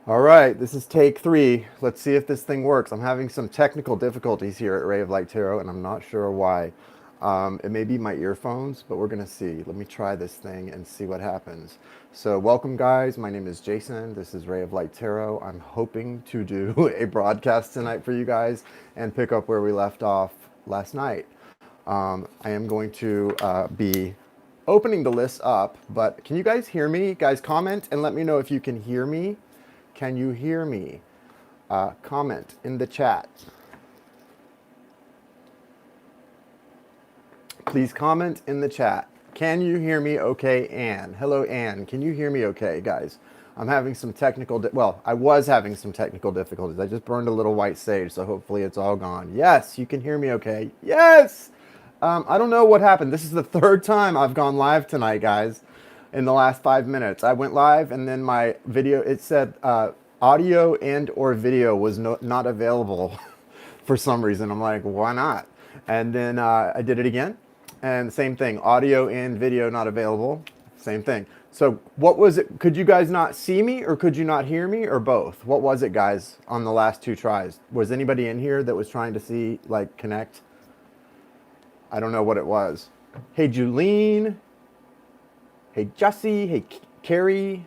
All right, this is take 3. Let's see if this thing works. I'm having some technical difficulties here at Ray of Light Tarot, and I'm not sure why. It may be my earphones, but we're going to see. Let me try this thing and see what happens. So welcome, guys. My name is Jason. This is Ray of Light Tarot. I'm hoping to do a broadcast tonight for you guys and pick up where we left off last night. I am going to be opening the list up, but can you guys hear me? Guys, comment and let me know if you can hear me. Can you hear me? Comment in the chat. Please comment in the chat. Can you hear me okay, Anne? Hello, Anne. Can you hear me okay, guys? I'm having some technical, well, I was having some technical difficulties. I just burned a little white sage, so hopefully it's all gone. Yes, you can hear me okay. Yes! I don't know what happened. This is the third time I've gone live tonight, guys, in the last 5 minutes. I went live and then my video, it said audio and or video was not available for some reason. I'm like, why not? And then I did it again. And same thing, audio and video not available. Same thing. So what was it? Could you guys not see me or could you not hear me or both? What was it, guys, on the last 2 tries? Was anybody in here that was trying to see, like, connect? I don't know what it was. Hey, Julene. Hey, Jussie. Hey, Carrie.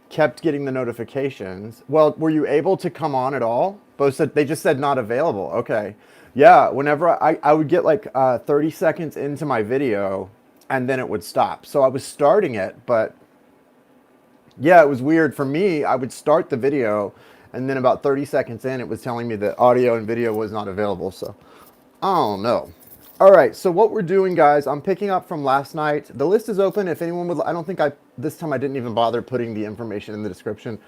Kept getting the notifications. Well, were you able to come on at all? Both said, they just said not available. Okay. Yeah, whenever I would get like 30 seconds into my video and then it would stop. So I was starting it, but yeah, it was weird for me. I would start the video and then about 30 seconds in, it was telling me that audio and video was not available. So I don't know. All right, so what we're doing, guys, I'm picking up from last night. The list is open. If anyone would, I don't think this time I didn't even bother putting the information in the description.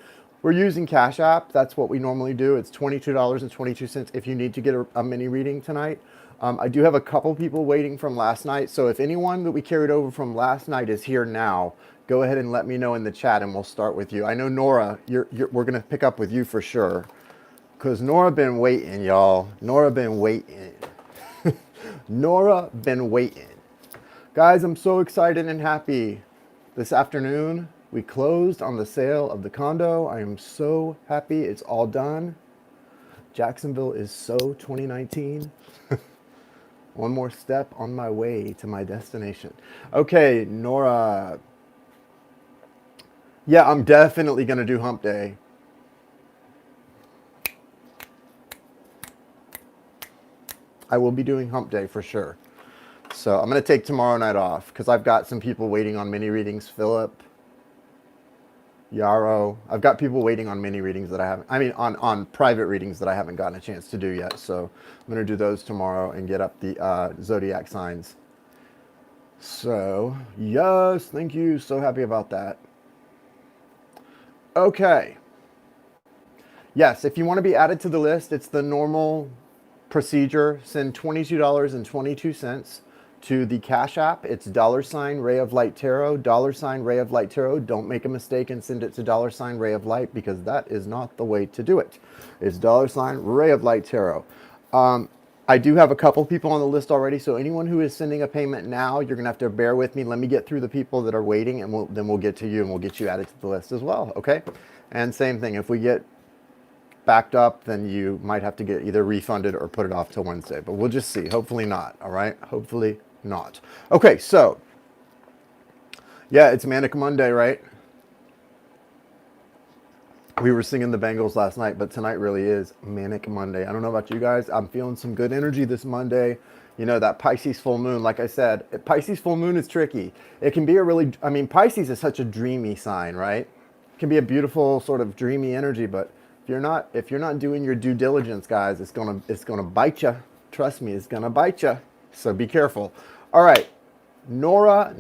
We're using Cash App. That's what we normally do. It's $22.22 if you need to get a mini reading tonight. I do have a couple people waiting from last night. So if anyone that we carried over from last night is here now, go ahead and let me know in the chat and we'll start with you. I know Nora, we're going to pick up with you for sure. Because Nora been waiting, y'all. Nora been waiting. Nora been waiting. Guys, I'm so excited and happy. This afternoon, we closed on the sale of the condo. I am so happy it's all done. Jacksonville is so 2019. One more step on my way to my destination. Okay, Nora. Yeah, I'm definitely going to do hump day. I will be doing hump day for sure. So I'm going to take tomorrow night off because I've got some people waiting on mini readings. Philip, Yarrow. I've got people waiting on mini readings that I haven't, on private readings that I haven't gotten a chance to do yet. So I'm going to do those tomorrow and get up the zodiac signs. So, yes, thank you. So happy about that. Okay. Yes, if you want to be added to the list, it's the normal procedure. Send $22.22 to the Cash App. It's $Ray of Light Tarot, $Ray of Light Tarot. Don't make a mistake and send it to $Ray of Light because that is not the way to do it. It's $Ray of Light Tarot. I do have a couple people on the list already, so anyone who is sending a payment now, you're going to have to bear with me. Let me get through the people that are waiting, and then we'll get to you, and we'll get you added to the list as well, okay? And same thing, if we get backed up, then you might have to get either refunded or put it off till Wednesday, but we'll just see. Hopefully not, all right? Hopefully not. Okay, so, yeah, it's Manic Monday, right? We were singing the Bengals last night, but tonight really is Manic Monday. I don't know about you guys. I'm feeling some good energy this Monday. You know, that Pisces full moon, like I said, Pisces full moon is tricky. It can be a really, Pisces is such a dreamy sign, right? It can be a beautiful sort of dreamy energy, but if you're not doing your due diligence, guys, it's gonna bite you. Trust me, it's gonna bite you. So be careful. All right, Nora.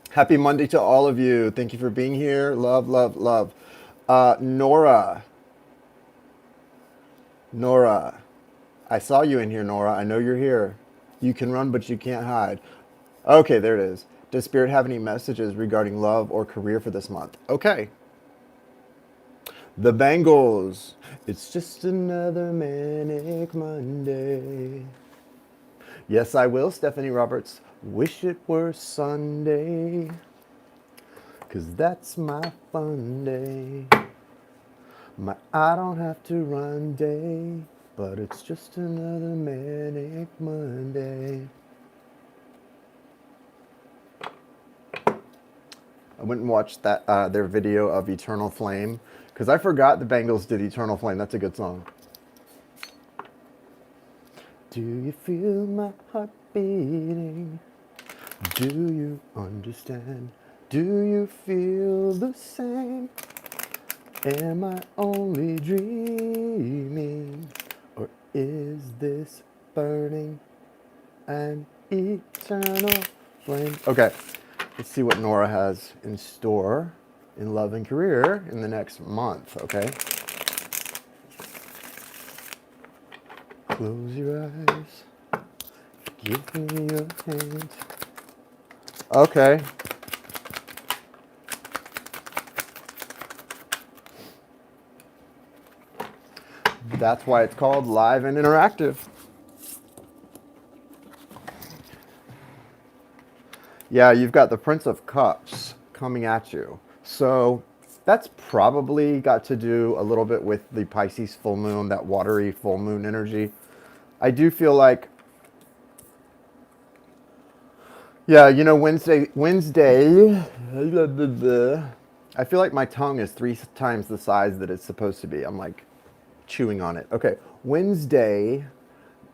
Happy Monday to all of you. Thank you for being here. Love, love, love. Nora. I saw you in here, Nora. I know you're here. You can run, but you can't hide. Okay, there it is. Does Spirit have any messages regarding love or career for this month? Okay. The Bengals. It's just another Manic Monday. Yes, I will, Stephanie Roberts. Wish it were Sunday. 'cause that's my fun day. My I don't have to run day, but it's just another Manic Monday. I went and watched that their video of Eternal Flame, because I forgot the Bengals did Eternal Flame. That's a good song. Do you feel my heart beating? Do you understand? Do you feel the same? Am I only dreaming? Or is this burning an eternal flame? Okay, let's see what Nora has in store in love and career in the next month, okay? Close your eyes. Give me your hand. Okay. That's why it's called live and interactive. Yeah, you've got the Prince of Cups coming at you. So that's probably got to do a little bit with the Pisces full moon, that watery full moon energy. I do feel like, yeah, you know, Wednesday, I feel like my tongue is 3 times the size that it's supposed to be. I'm like chewing on it. Okay, Wednesday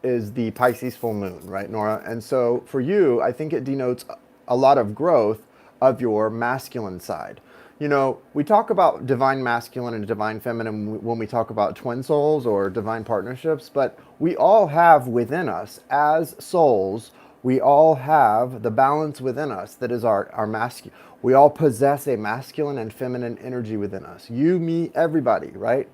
is the Pisces full moon, right, Nora? And so for you, I think it denotes a lot of growth of your masculine side. You know, we talk about divine masculine and divine feminine when we talk about twin souls or divine partnerships, but we all have within us, as souls, we all have the balance within us that is our masculine. We all possess a masculine and feminine energy within us. You, me, everybody, right?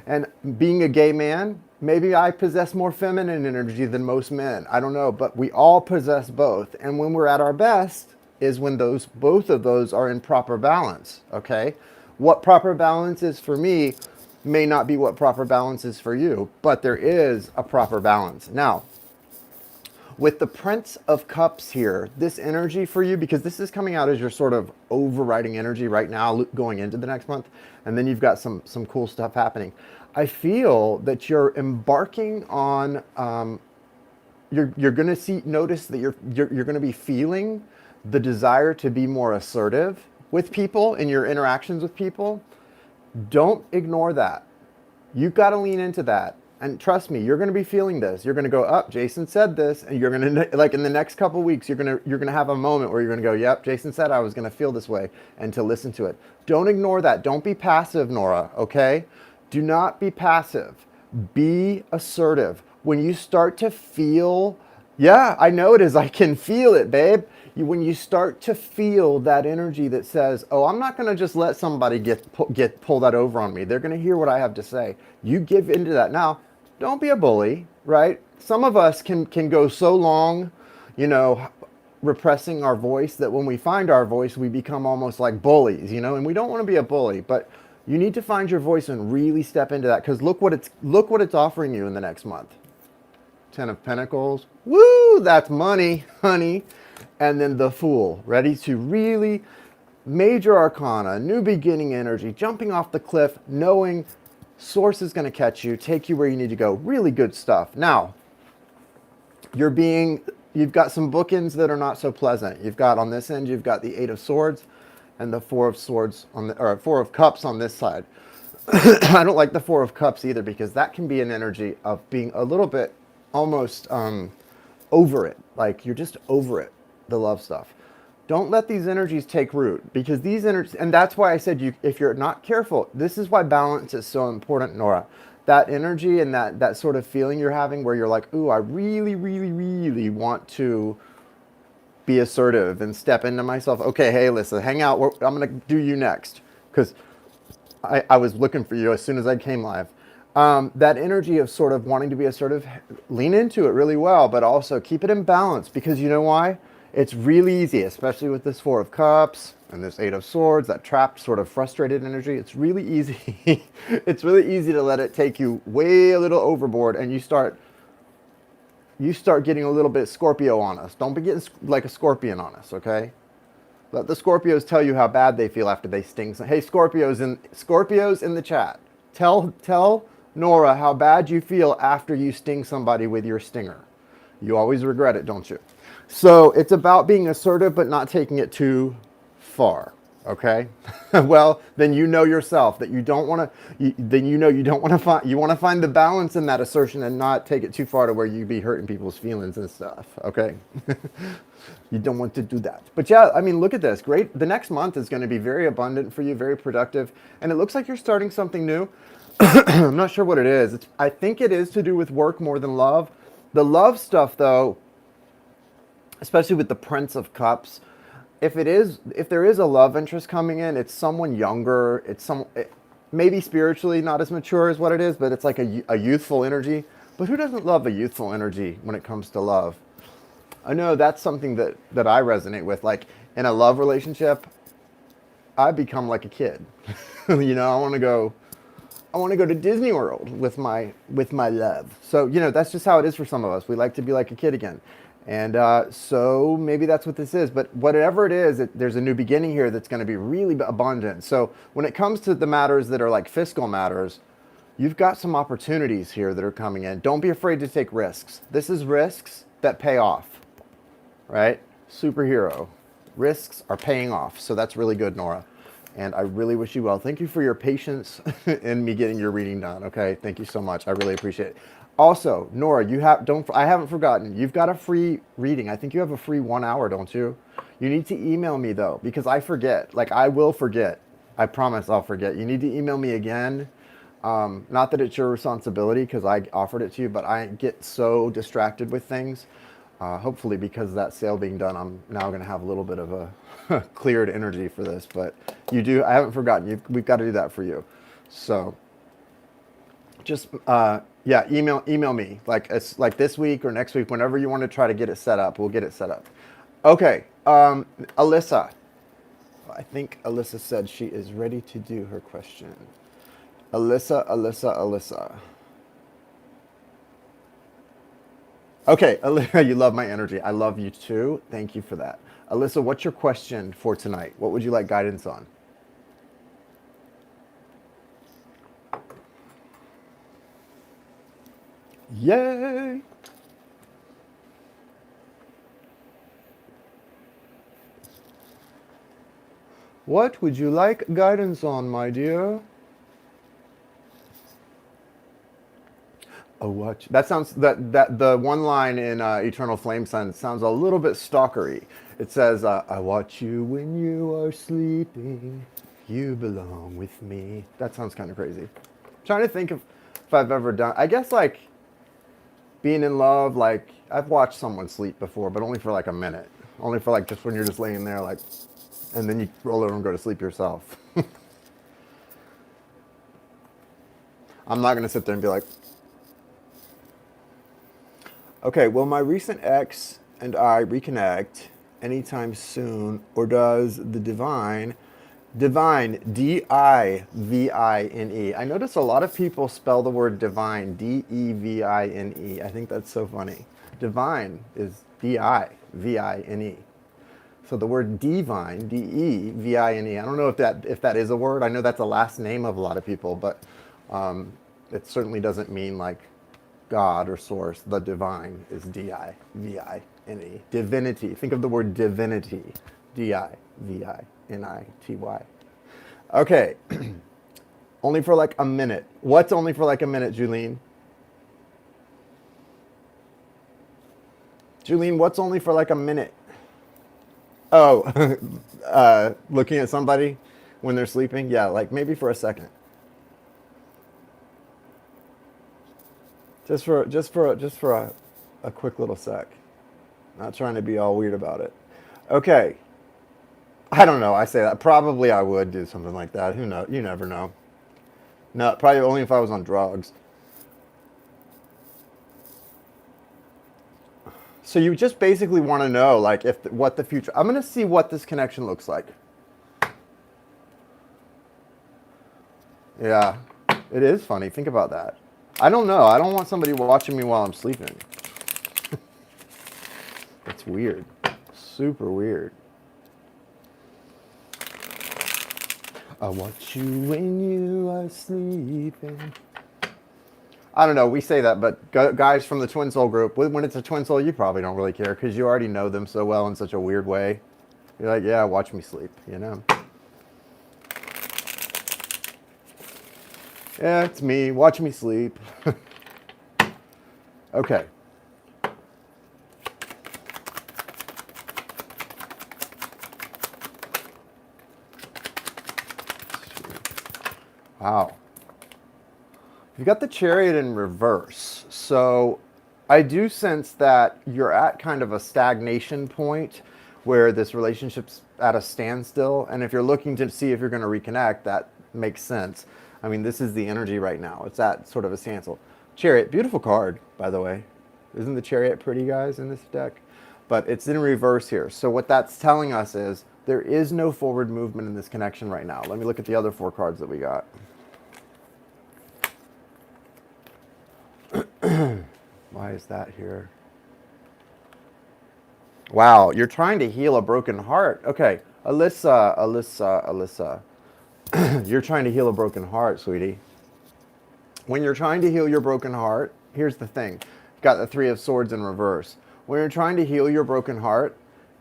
And being a gay man, maybe I possess more feminine energy than most men. I don't know, but we all possess both. And when we're at our best is when both of those are in proper balance, okay? What proper balance is for me may not be what proper balance is for you, but there is a proper balance. Now, with the Prince of Cups here, this energy for you, because this is coming out as your sort of overriding energy right now going into the next month, and then you've got some cool stuff happening. I feel that you're embarking on, you're going to notice that you're going to be feeling the desire to be more assertive with people in your interactions with people. Don't ignore that. You've got to lean into that. And trust me, you're going to be feeling this. You're going to go, up, Jason said this, and you're going to, like in the next couple of weeks, you're going to have a moment where you're going to go, yep, Jason said I was going to feel this way, and to listen to it. Don't ignore that. Don't be passive, Nora, okay? Do not be passive. Be assertive. When you start to feel, yeah, I know it is. I can feel it, babe. When you start to feel that energy that says, oh, I'm not going to just let somebody pull that over on me. They're going to hear what I have to say. You give into that. Now, don't be a bully, right? Some of us can go so long, you know, repressing our voice that when we find our voice, we become almost like bullies, you know, and we don't want to be a bully, but you need to find your voice and really step into that, because look what it's offering you in the next month. 10 of Pentacles. Woo, that's money, honey. And then the Fool, ready to really major arcana, new beginning energy, jumping off the cliff, knowing source is going to catch you, take you where you need to go. Really good stuff. Now, you've got some bookends that are not so pleasant. You've got on this end, you've got the 8 of Swords and the 4 of Swords or 4 of Cups on this side. I don't like the 4 of Cups either, because that can be an energy of being a little bit almost over it. Like you're just over it, the love stuff. Don't let these energies take root, because these energies, and that's why I said if you're not careful, this is why balance is so important, Nora. That energy and that sort of feeling you're having where you're like, ooh, I really, really, really want to be assertive and step into myself. Okay, hey, Alyssa, hang out. I'm going to do you next, because I was looking for you as soon as I came live. That energy of sort of wanting to be assertive, lean into it really well, but also keep it in balance, because you know why? It's really easy, especially with this 4 of Cups and this 8 of Swords, that trapped sort of frustrated energy. It's really easy. It's really easy to let it take you way a little overboard, and you start getting a little bit Scorpio on us. Don't be getting like a scorpion on us, okay? Let the Scorpios tell you how bad they feel after they sting. Hey, Scorpios in the chat. Tell Nora how bad you feel after you sting somebody with your stinger. You always regret it, don't you? So it's about being assertive but not taking it too far. Okay. Well, then you know yourself that you don't want to. Then you know you don't want to find. You want to find the balance in that assertion and not take it too far to where you be hurting people's feelings and stuff. Okay. You don't want to do that. But yeah, I mean, look at this. Great. The next month is going to be very abundant for you, very productive, and it looks like you're starting something new. I'm not sure what it is. I think it is to do with work more than love. The love stuff, though, especially with the Prince of Cups. If there is a love interest coming in, it's someone younger. Maybe spiritually not as mature as what it is, but it's like a youthful energy. But who doesn't love a youthful energy when it comes to love? I know that's something that I resonate with. Like in a love relationship, I become like a kid. You know, I want to go to Disney World with my love. So, you know, that's just how it is for some of us. We like to be like a kid again. And so maybe that's what this is. But whatever it is, there's a new beginning here that's going to be really abundant. So when it comes to the matters that are like fiscal matters, you've got some opportunities here that are coming in. Don't be afraid to take risks. This is risks that pay off, right? Superhero. Risks are paying off. So that's really good, Nora. And I really wish you well. Thank you for your patience in me getting your reading done. Okay, thank you so much. I really appreciate it. Also, Nora, I haven't forgotten. You've got a free reading. I think you have a free 1 hour, don't you? You need to email me though, because I forget. Like I will forget. I promise I'll forget. You need to email me again. Not that it's your responsibility because I offered it to you, but I get so distracted with things. Hopefully because of that sale being done, I'm now going to have a little bit of a cleared energy for this. But I haven't forgotten. We've got to do that for you. So just, yeah, email me. Like it's like this week or next week, whenever you want to try to get it set up, we'll get it set up. Okay, Alyssa. I think Alyssa said she is ready to do her question. Alyssa. Okay, Alyssa, you love my energy. I love you too. Thank you for that. Alyssa, what's your question for tonight? What would you like guidance on? Yay! What would you like guidance on, my dear? Oh, watch. That sounds that the one line in Eternal Flame Sun sounds a little bit stalkery. It says, "I watch you when you are sleeping. You belong with me." That sounds kind of crazy. I'm trying to think if I've ever done. I guess like being in love. Like I've watched someone sleep before, but only for like a minute. Only for like just when you're just laying there, like, and then you roll over and go to sleep yourself. I'm not gonna sit there and be like, okay, will my recent ex and I reconnect anytime soon, or does the divine, D-I-V-I-N-E. I notice a lot of people spell the word divine, D-E-V-I-N-E. I think that's so funny. Divine is D-I-V-I-N-E. So the word divine, D-E-V-I-N-E. I don't know if that is a word. I know that's a last name of a lot of people, but it certainly doesn't mean like God or source. The divine is D-I-V-I-N-E. Divinity. Think of the word divinity. D-I-V-I-N-I-T-Y. Okay. Only for like a minute. What's only for like a minute, Julene? Julene, what's only for like a minute? Oh, looking at somebody when they're sleeping? Yeah, like maybe for a second. Just for a quick little sec. Not trying to be all weird about it. Okay. I don't know. I say that. Probably I would do something like that. Who knows? You never know. No, probably only if I was on drugs. So you just basically want to know, like, what the future. I'm gonna see what this connection looks like. Yeah, it is funny. Think about that. I don't know. I don't want somebody watching me while I'm sleeping. It's weird. Super weird. I watch you when you are sleeping. I don't know, we say that, but guys from the Twin Soul group, when it's a Twin Soul, you probably don't really care because you already know them so well in such a weird way. You're like, yeah, watch me sleep, you know? Yeah, it's me. Watch me sleep. Okay. Wow. You got the Chariot in reverse. So I do sense that you're at kind of a stagnation point where this relationship's at a standstill. And if you're looking to see if you're going to reconnect, that makes sense. I mean, this is the energy right now. It's at sort of a standstill. Chariot, beautiful card, by the way. Isn't the Chariot pretty, guys, in this deck? But it's in reverse here. So what that's telling us is there is no forward movement in this connection right now. Let me look at the other 4 cards that we got. Why is that here? Wow, you're trying to heal a broken heart. Okay, Alyssa. You're trying to heal a broken heart, sweetie. When you're trying to heal your broken heart, here's the thing. You've got the 3 of Swords in reverse. When you're trying to heal your broken heart,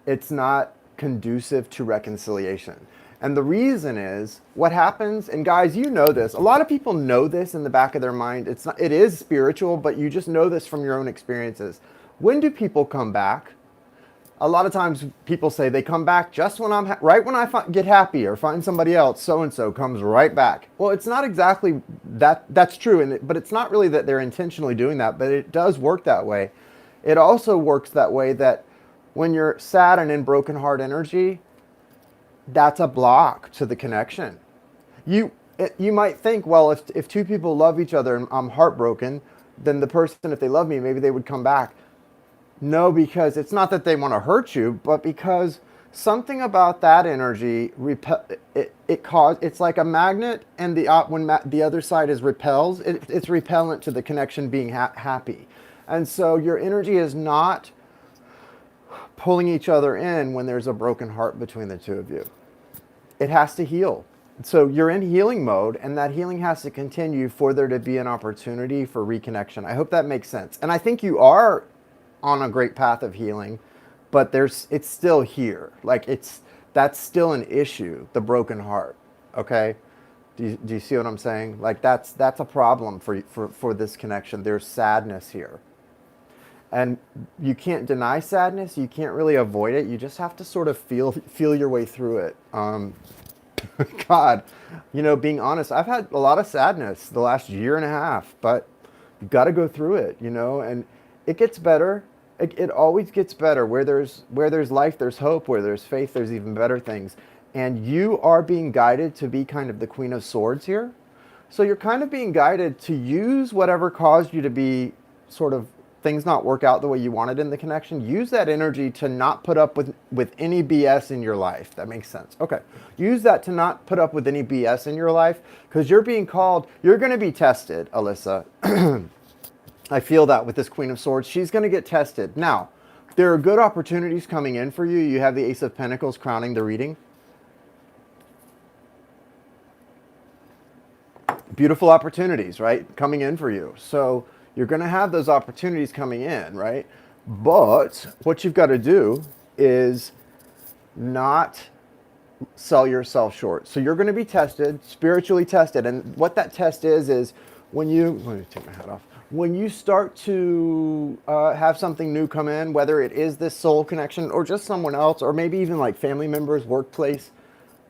it's not conducive to reconciliation. And the reason is what happens, and guys, you know this. A lot of people know this in the back of their mind. It is spiritual, but you just know this from your own experiences. When do people come back? A lot of times people say they come back just when right when I get happy or find somebody else, so-and-so comes right back. Well, it's not exactly that. That's true, but it's not really that they're intentionally doing that, but it does work that way. It also works that way that when you're sad and in broken heart energy, that's a block to the connection. You might think, well, if 2 people love each other and I'm heartbroken, then the person, if they love me, maybe they would come back. No, because it's not that they want to hurt you, but because something about that energy, it's like a magnet, and when the other side is repels, it's repellent to the connection being happy. And so your energy is not pulling each other in when there's a broken heart between the 2 of you. It has to heal. So you're in healing mode, and that healing has to continue for there to be an opportunity for reconnection. I hope that makes sense. And I think you are on a great path of healing, but it's still here. Like that's still an issue, the broken heart. Okay? Do you see what I'm saying? Like that's a problem for this connection. There's sadness here. And you can't deny sadness. You can't really avoid it. You just have to sort of feel your way through it. God, being honest, I've had a lot of sadness the last year and a half, but you've got to go through it, and it gets better. It always gets better. Where there's life, there's hope. Where there's faith, there's even better things. And you are being guided to be kind of the Queen of Swords here. So you're kind of being guided to use whatever caused you to be sort of things not work out the way you wanted in the connection. Use that energy to not put up with any BS in your life. That makes sense. Okay. Use that to not put up with any BS in your life, because you're being called, you're going to be tested, Alyssa. I feel that with this Queen of Swords. She's going to get tested. Now, there are good opportunities coming in for you. You have the Ace of Pentacles crowning the reading. Beautiful opportunities, right? Coming in for you. So you're going to have those opportunities coming in, right? But what you've got to do is not sell yourself short. So you're going to be tested, spiritually tested. And what that test is when let me take my hat off. When you start to have something new come in, whether it is this soul connection or just someone else, or maybe even like family members, workplace,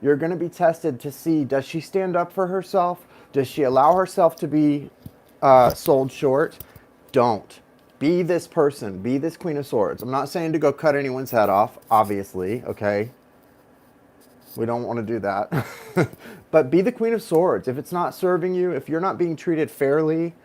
you're going to be tested to see, does she stand up for herself? Does she allow herself to be sold short? Don't. Be this person. Be this Queen of Swords. I'm not saying to go cut anyone's head off, obviously, okay? We don't want to do that. But be the Queen of Swords. If it's not serving you, if you're not being treated fairly,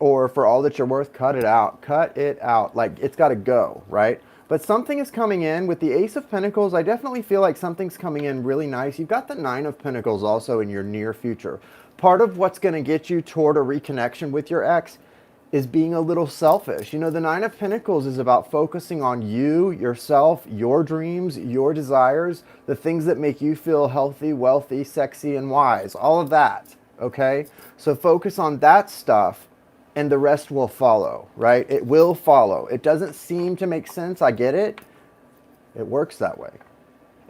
or for all that you're worth, cut it out. Cut it out. Like, it's got to go, right? But something is coming in. With the Ace of Pentacles, I definitely feel like something's coming in really nice. You've got the Nine of Pentacles also in your near future. Part of what's going to get you toward a reconnection with your ex is being a little selfish. You know, the Nine of Pentacles is about focusing on you, yourself, your dreams, your desires, the things that make you feel healthy, wealthy, sexy, and wise. All of that, okay? So focus on that stuff and the rest will follow, right? It will follow. It doesn't seem to make sense. I get it. It works that way.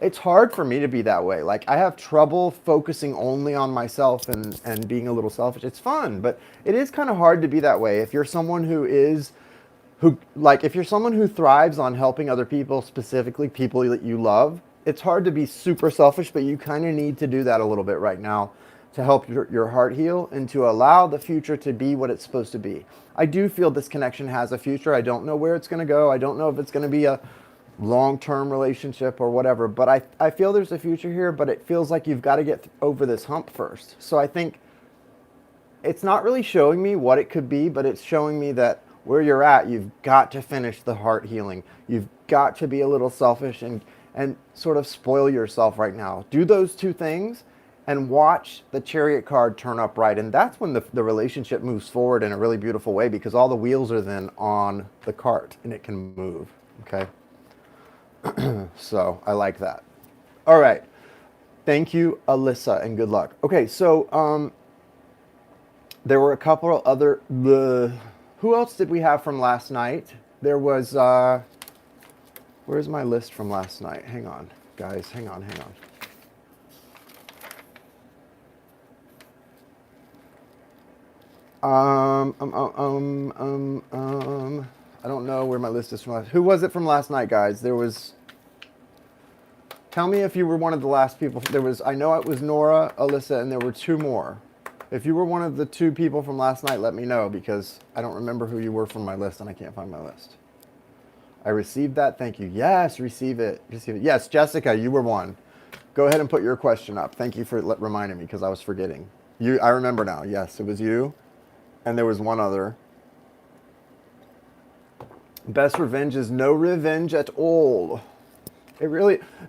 It's hard for me to be that way. Like I have trouble focusing only on myself and being a little selfish. It's fun, but it is kind of hard to be that way. If you're someone if you're someone who thrives on helping other people, specifically people that you love, it's hard to be super selfish, but you kind of need to do that a little bit right now to help your heart heal and to allow the future to be what it's supposed to be. I do feel this connection has a future. I don't know where it's going to go. I don't know if it's going to be a long-term relationship or whatever, but I feel there's a future here, but it feels like you've got to get over this hump first. So I think it's not really showing me what it could be, but it's showing me that where you're at, you've got to finish the heart healing. You've got to be a little selfish and sort of spoil yourself right now. Do those two things and watch the Chariot card turn upright. And that's when the relationship moves forward in a really beautiful way because all the wheels are then on the cart and it can move, okay? So I like that. All right. Thank you, Alyssa, and good luck. Okay, so there were a couple of other... who else did we have from last night? There was... where's my list from last night? Hang on, guys. Hang on. I don't know where my list is from last. Who was it from last night, guys? There was... Tell me if you were one of the last people. There was... I know it was Nora, Alyssa, and there were two more. If you were one of the two people from last night, let me know because I don't remember who you were from my list and I can't find my list. I received that. Thank you. Yes, receive it. Yes, Jessica, you were one. Go ahead and put your question up. Thank you for reminding me because I was forgetting. I remember now. Yes, it was you. And there was one other. Best revenge is no revenge at all.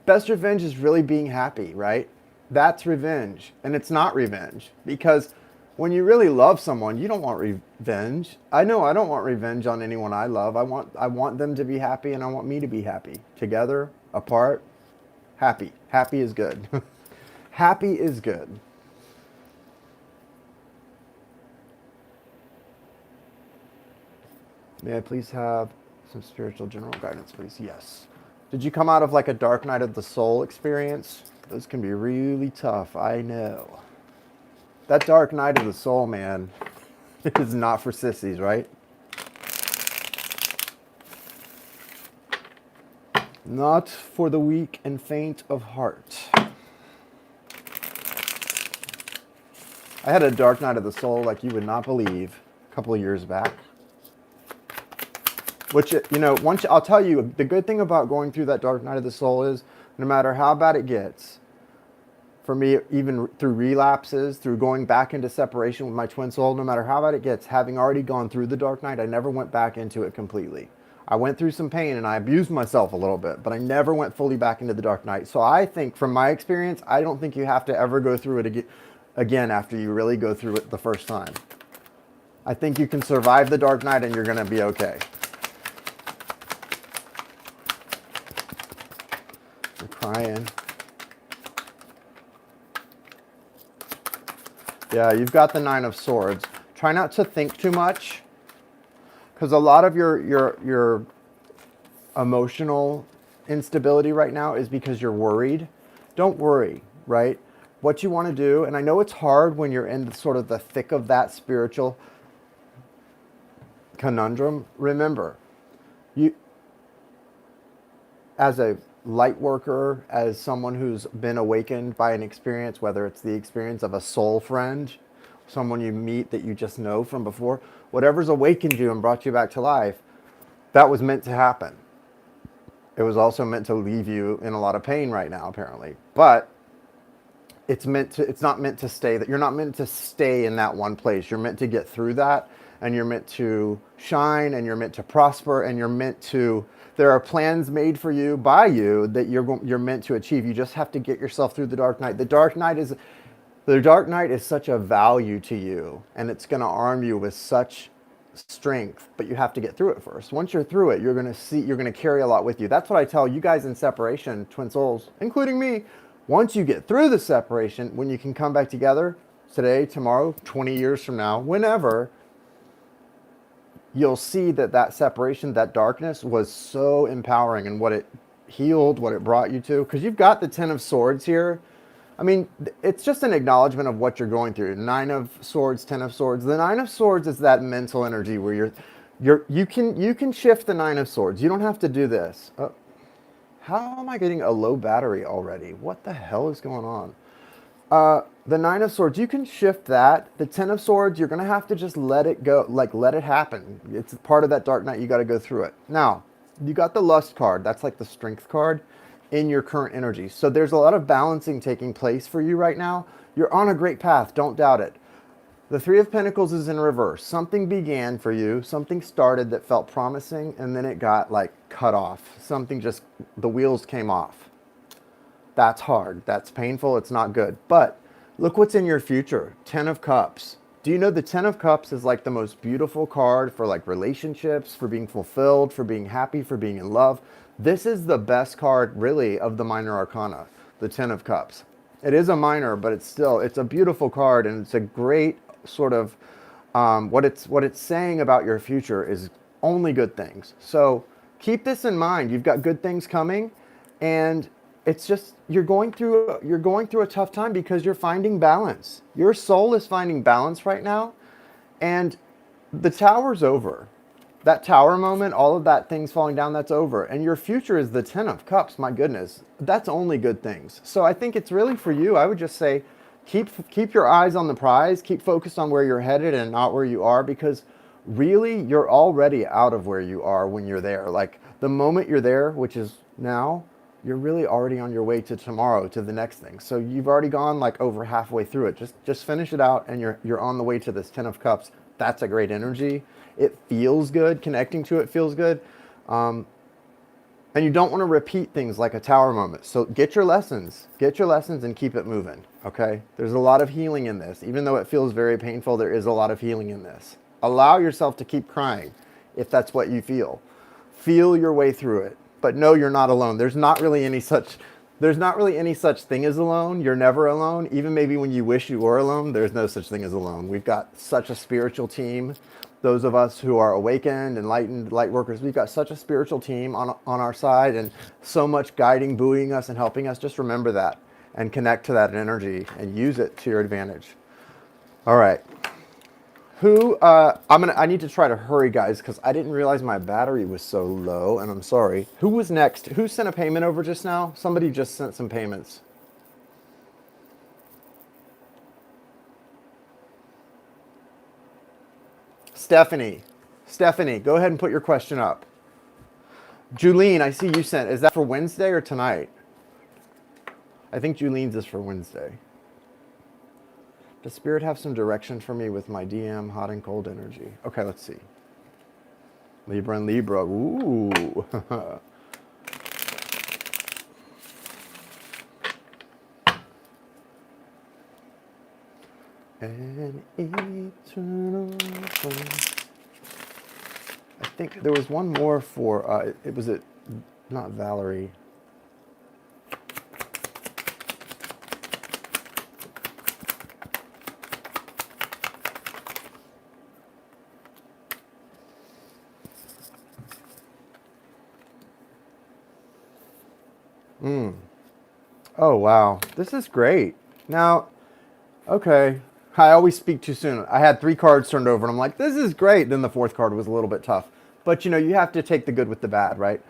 Best revenge is really being happy, right? That's revenge. And it's not revenge. Because when you really love someone, you don't want revenge. I know I don't want revenge on anyone I love. I want them to be happy and I want me to be happy. Together, apart, happy. Happy is good. Happy is good. May I please have some spiritual general guidance, please? Yes. Did you come out of like a dark night of the soul experience? Those can be really tough, I know. That dark night of the soul, man, is not for sissies, right? Not for the weak and faint of heart. I had a dark night of the soul like you would not believe a couple of years back. Which, you know, I'll tell you, the good thing about going through that dark night of the soul is no matter how bad it gets, for me, even through relapses, through going back into separation with my twin soul, no matter how bad it gets, having already gone through the dark night, I never went back into it completely. I went through some pain and I abused myself a little bit, but I never went fully back into the dark night. So I think from my experience, I don't think you have to ever go through it again after you really go through it the first time. I think you can survive the dark night and you're going to be okay. You're crying. Yeah, you've got the Nine of Swords. Try not to think too much, because a lot of your emotional instability right now is because you're worried. Don't worry, right? What you want to do, and I know it's hard when you're in sort of the thick of that spiritual conundrum. Remember, you, as a light worker, as someone who's been awakened by an experience, whether it's the experience of a soul friend, someone you meet that you just know from before, whatever's awakened you and brought you back to life, that was meant to happen. It was also meant to leave you in a lot of pain right now, apparently. But it's not meant to stay, that you're not meant to stay in that one place. You're meant to get through that, and you're meant to shine, and you're meant to prosper, and you're meant to, there are plans made for you by you that you're meant to achieve. You just have to get yourself through the dark night. The dark night is such a value to you, and it's going to arm you with such strength, but you have to get through it first. Once you're through it, you're going to carry a lot with you. That's what I tell you guys in separation, twin souls, including me. Once you get through the separation, when you can come back together today, tomorrow, 20 years from now, whenever, you'll see that that separation, that darkness was so empowering, and what it healed, what it brought you to. Because you've got the 10 of Swords here. I mean, it's just an acknowledgement of what you're going through. 9 of Swords, 10 of Swords. The 9 of Swords is that mental energy where you can shift the 9 of Swords. You don't have to do this. How am I getting a low battery already? What the hell is going on? The 9 of Swords, you can shift that. The 10 of Swords, you're going to have to just let it go, like let it happen. It's part of that dark night. You got to go through it. Now, you got the Lust card. That's like the Strength card in your current energy. So there's a lot of balancing taking place for you right now. You're on a great path. Don't doubt it. The 3 of Pentacles is in reverse. Something began for you. Something started that felt promising, and then it got like cut off. Something just, the wheels came off. That's hard. That's painful. It's not good. But look what's in your future. 10 of Cups. Do you know the 10 of Cups is like the most beautiful card for like relationships, for being fulfilled, for being happy, for being in love? This is the best card really of the minor arcana, the 10 of Cups. It is a minor, but it's a beautiful card, and it's a great sort of, what it's saying about your future is only good things. So keep this in mind. You've got good things coming, and it's just, you're going through a tough time because you're finding balance. Your soul is finding balance right now, and the tower's over. That tower moment, all of that things falling down, that's over. And your future is the 10 of Cups. My goodness, that's only good things. So I think it's really for you. I would just say, keep your eyes on the prize. Keep focused on where you're headed and not where you are, because really you're already out of where you are when you're there. Like the moment you're there, which is now, you're really already on your way to tomorrow, to the next thing. So you've already gone like over halfway through it. Just finish it out, and you're on the way to this 10 of Cups. That's a great energy. It feels good. Connecting to it feels good. And you don't want to repeat things like a tower moment. So get your lessons and keep it moving. Okay. There's a lot of healing in this. Even though it feels very painful, there is a lot of healing in this. Allow yourself to keep crying if that's what you feel. Feel your way through it. But no, you're not alone. There's not really any such thing as alone. You're never alone. Even maybe when you wish you were alone, there's no such thing as alone. We've got such a spiritual team. Those of us who are awakened, enlightened, light workers, we've got such a spiritual team on our side, and so much guiding, buoying us, and helping us. Just remember that and connect to that energy and use it to your advantage. All right. I need to try to hurry, guys, because I didn't realize my battery was so low, and I'm sorry. Who was next? Who sent a payment over just now? Somebody just sent some payments. Stephanie, go ahead and put your question up. Julene, I see you sent. Is that for Wednesday or tonight? I think Julene's is for Wednesday. Does Spirit have some direction for me with my DM hot and cold energy? Okay, let's see. Libra and Libra. Ooh. An eternal flame. I think there was one more for, it was not Valerie. Oh, wow. This is great. Now, okay. I always speak too soon. I had 3 cards turned over, and I'm like, this is great. Then the 4th card was a little bit tough. But, you have to take the good with the bad, right?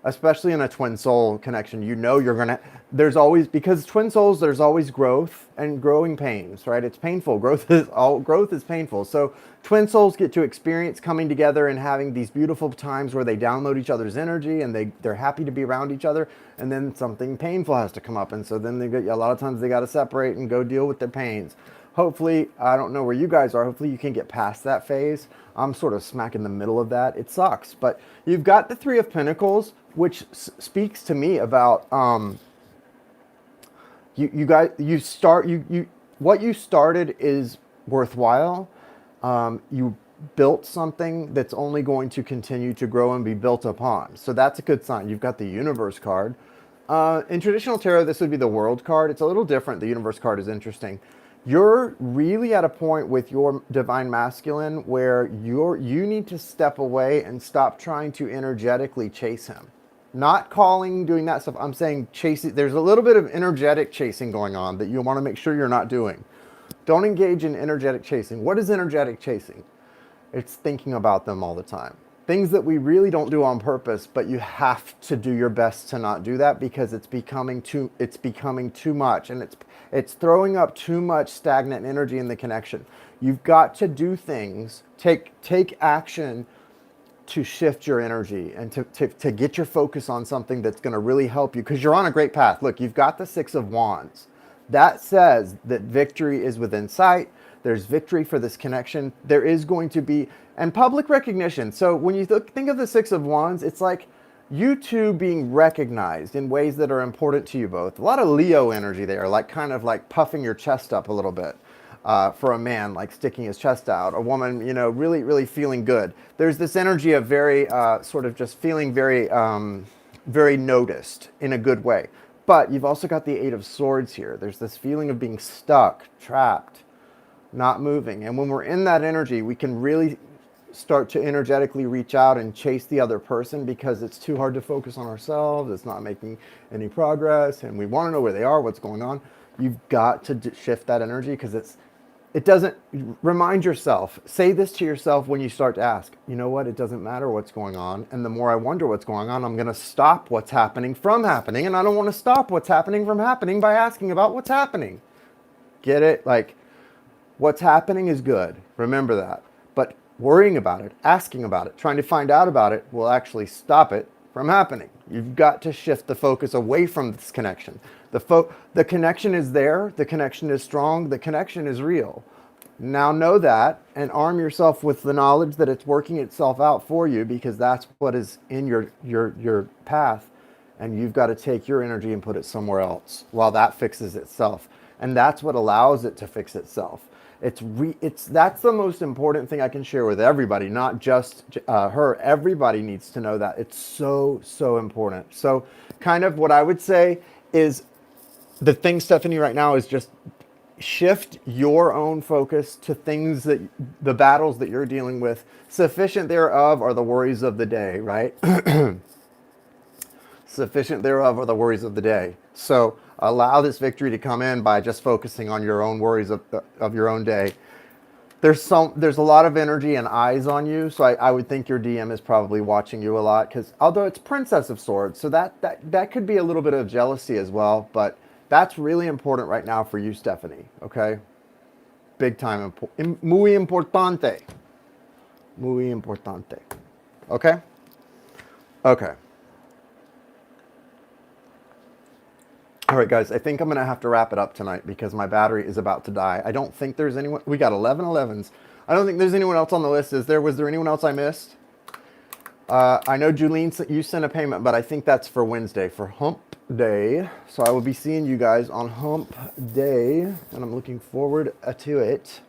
Especially in a twin soul connection. You're going to, there's always, because twin souls, there's always growth and growing pains, right? It's painful. Growth is painful. So twin souls get to experience coming together and having these beautiful times where they download each other's energy, and they're happy to be around each other. And then something painful has to come up. And so then a lot of times they got to separate and go deal with their pains. Hopefully, I don't know where you guys are. Hopefully you can get past that phase. I'm sort of smack in the middle of that. It sucks. But you've got the 3 of Pentacles, which speaks to me about what you started is worthwhile. You built something that's only going to continue to grow and be built upon. So that's a good sign. You've got the universe card. In traditional tarot, this would be the world card. It's a little different. The universe card is interesting. You're really at a point with your divine masculine where you need to step away and stop trying to energetically chase him. Not calling, doing that stuff. I'm saying chasing. There's a little bit of energetic chasing going on that you want to make sure you're not doing. Don't engage in energetic chasing. What is energetic chasing? It's thinking about them all the time. Things that we really don't do on purpose, but you have to do your best to not do that because it's becoming too much, and it's throwing up too much stagnant energy in the connection. You've got to do things, take action to shift your energy and to get your focus on something that's going to really help you, because you're on a great path. Look, you've got the Six of Wands. That says that victory is within sight. There's victory for this connection. There is going to be, and public recognition. So when you think of the Six of Wands, it's like you two being recognized in ways that are important to you both. A lot of Leo energy there, like kind of like puffing your chest up a little bit. For a man, like sticking his chest out. A woman, you know, really, really feeling good. There's this energy of very sort of just feeling very, very noticed in a good way. But you've also got the Eight of Swords here. There's this feeling of being stuck, trapped, not moving. And when we're in that energy, we can really start to energetically reach out and chase the other person because it's too hard to focus on ourselves. It's not making any progress. And we want to know where they are, what's going on. You've got to shift that energy because it doesn't, remind yourself, say this to yourself when you start to ask, you know what, it doesn't matter what's going on. And the more I wonder what's going on, I'm going to stop what's happening from happening. And I don't want to stop what's happening from happening by asking about what's happening. Get it? Like, what's happening is good. Remember that. But worrying about it, asking about it, trying to find out about it will actually stop it from happening. You've got to shift the focus away from this connection. The connection is there. The connection is strong. The connection is real. Now know that and arm yourself with the knowledge that it's working itself out for you, because that's what is in your path. And you've got to take your energy and put it somewhere else while that fixes itself. And that's what allows it to fix itself. That's the most important thing I can share with everybody, not just her. Everybody needs to know that. It's so, so important. So kind of what I would say is the thing, Stephanie, right now is just shift your own focus to things that the battles that you're dealing with. Sufficient thereof are the worries of the day, right? Sufficient thereof are the worries of the day. So allow this victory to come in by just focusing on your own worries of your own day. There's a lot of energy and eyes on you, so I would think your DM is probably watching you a lot, because although it's Princess of Swords, so that could be a little bit of jealousy as well, but that's really important right now for you, Stephanie, okay? Big time, muy importante. Muy importante. Okay? Okay. All right, guys, I think I'm going to have to wrap it up tonight because my battery is about to die. I don't think there's anyone. We got 11 11s. I don't think there's anyone else on the list. Is there? Was there anyone else I missed? I know, Julene, you sent a payment, but I think that's for Wednesday, for Hump Day. So I will be seeing you guys on Hump Day, and I'm looking forward to it.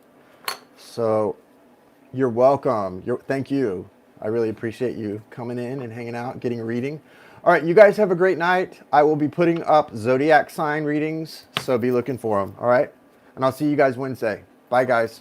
So you're welcome. Thank you. I really appreciate you coming in and hanging out, getting a reading. All right, you guys have a great night. I will be putting up zodiac sign readings, so be looking for them, all right? And I'll see you guys Wednesday. Bye, guys.